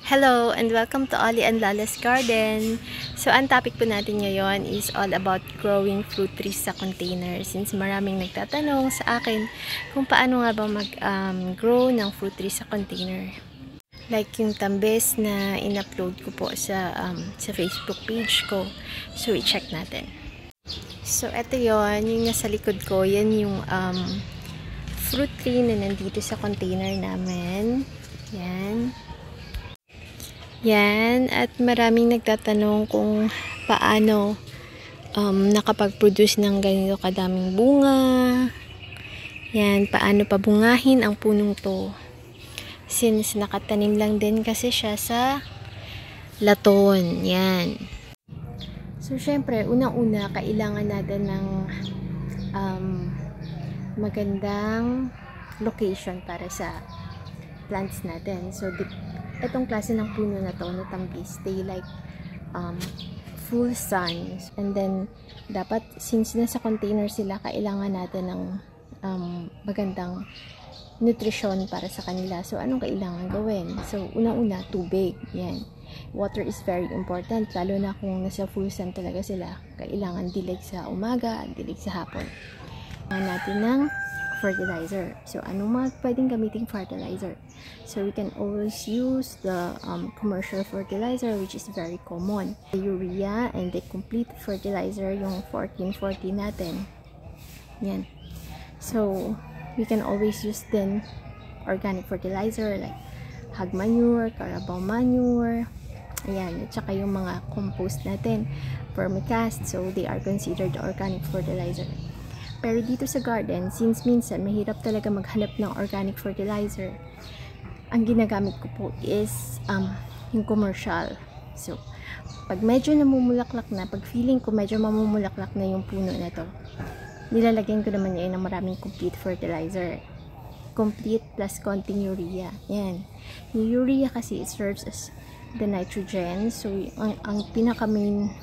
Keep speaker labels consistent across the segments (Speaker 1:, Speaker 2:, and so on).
Speaker 1: Hello and welcome to Ollie and Lala's Garden. So ang topic po natin ngayon is all about growing fruit trees sa container. Since maraming nagtatanong sa akin kung paano nga ba mag-grow ng fruit trees sa container. Like yung tambes na in-upload ko po sa Facebook page ko. So i-check natin. So eto yon, yung nasa likod ko, yan yung fruit tree na nandito sa container namin. Yan. Yan, at maraming nagtatanong kung paano nakapag-produce ng ganito kadaming bunga. Yan, paano pabungahin ang punong to. Since nakatanim lang din kasi siya sa laton. Yan. So, syempre, unang-una, kailangan natin ng magandang location para sa plants natin. So, itong klase ng puno na to, na tambis, they like full sun. And then, dapat, since nasa container sila, kailangan natin ng magandang nutrition para sa kanila. So, anong kailangan gawin? So, unang-una, tubig. Yan. Water is very important, lalo na kung nasa full sun talaga sila. Kailangan dilig sa umaga at dilig sa hapon. Kailangan natin ng fertilizer. So, anong mga pwedeng gamiting fertilizer? So, we can always use the commercial fertilizer, which is very common. The urea and the complete fertilizer, yung 14-40 natin. Yan. So, we can always use then organic fertilizer like hog manure, carabao manure. Ayan. At saka yung mga compost natin, vermicast. So, they are considered organic fertilizer. Pero dito sa garden, since minsan mahirap talaga maghanap ng organic fertilizer, ang ginagamit ko po is yung commercial. So, pag medyo namumulaklak na, pag feeling ko medyo mamumulaklak na yung puno na to, nilalagyan ko naman yan ng maraming complete fertilizer. Complete plus konting urea. Yan. Yung urea kasi it serves as the nitrogen. So, ang pinaka main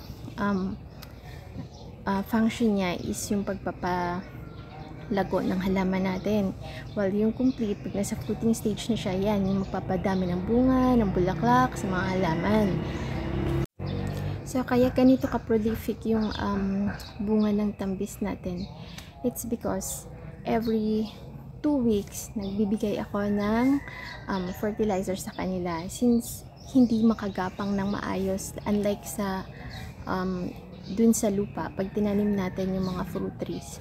Speaker 1: function niya is yung pagpapalago ng halaman natin. While yung complete, pag nasa fruiting stage na siya, yan, yung magpapadami ng bunga, ng bulaklak sa mga halaman. So, kaya ganito ka-prolific yung bunga ng tambis natin. It's because every 2 weeks, nagbibigay ako ng fertilizer sa kanila. Since hindi makagapang ng maayos, unlike sa dun sa lupa, pag tinanim natin yung mga fruit trees,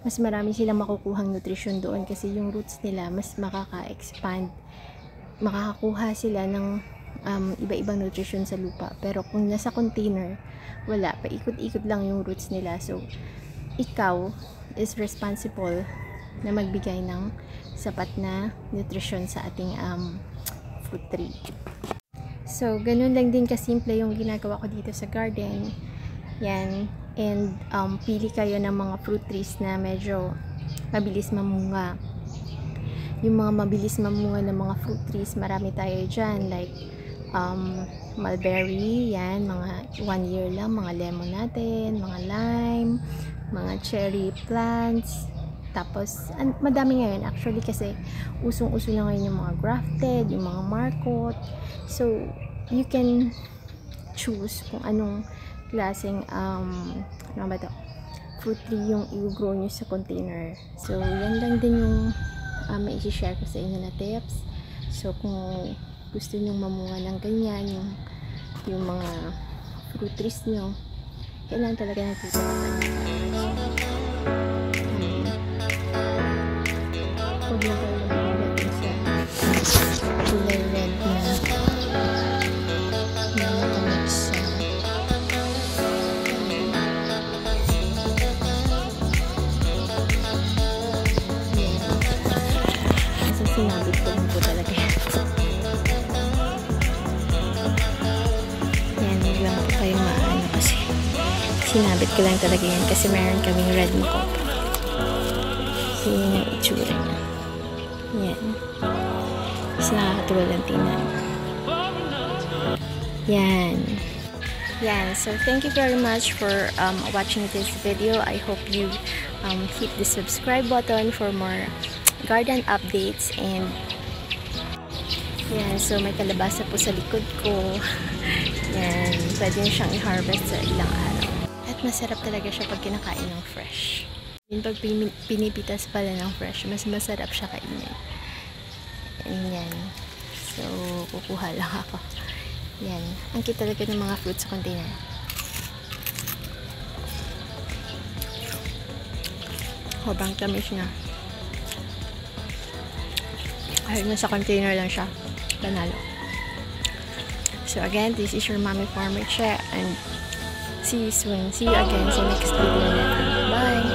Speaker 1: mas marami silang makukuhang nutrition doon kasi yung roots nila mas makaka-expand, makakakuha sila ng iba-ibang nutrition sa lupa. Pero kung nasa container, wala, paikot-ikot lang yung roots nila. So, ikaw is responsible na magbigay ng sapat na nutrition sa ating fruit tree. So, ganun lang din kasimple yung ginagawa ko dito sa garden. Yan. And pili kayo ng mga fruit trees na medyo mabilis mamunga. Yung mga mabilis mamunga ng mga fruit trees, marami tayo dyan. Like mulberry, yan, mga 1 year lang, mga lemon natin, mga lime, mga cherry plants. Tapos, madami ngayon actually kasi usong-uso na ngayon yung mga grafted, yung mga marcot. So, you can choose kung anong klaseng ano ba to? Fruit tree yung i-grow nyo sa container. So, yan lang din yung may i-share ko sa inyo na tips. So, kung gusto nyo mamunga ng ganyan, yung mga fruit trees nyo, kailangan talaga nagtutulakan. Huwag na kayo magmamagin sa kulay red na nakamix sa sinabit ko lang po talaga yan. Yan, huwag lang po kayo maano kasi sinabit ko lang talaga yan kasi meron kaming red na copa. So, yun yung itsura niya. Yan. Kasi nakakatuwa lang tingnan. Yan. Yan. So, thank you very much for watching this video. I hope you hit the subscribe button for more garden updates, and Yan, so may kalabasa po sa likod ko. Yan, pwede nyo siyang i-harvest sa ilang araw. At masarap talaga siya pag kinakain ng fresh. Yung pag pinipitas pala ng fresh, mas masarap siya kainin. Yan. So, kukuha lang ako. Yan. Ang cute talaga ng mga fruits sa container. Sobrang tamis niya. Kahit nasa container lang siya. Panalo. So again, this is your Mommy Farmer Che, and see you soon. See you again sa next video na. Bye!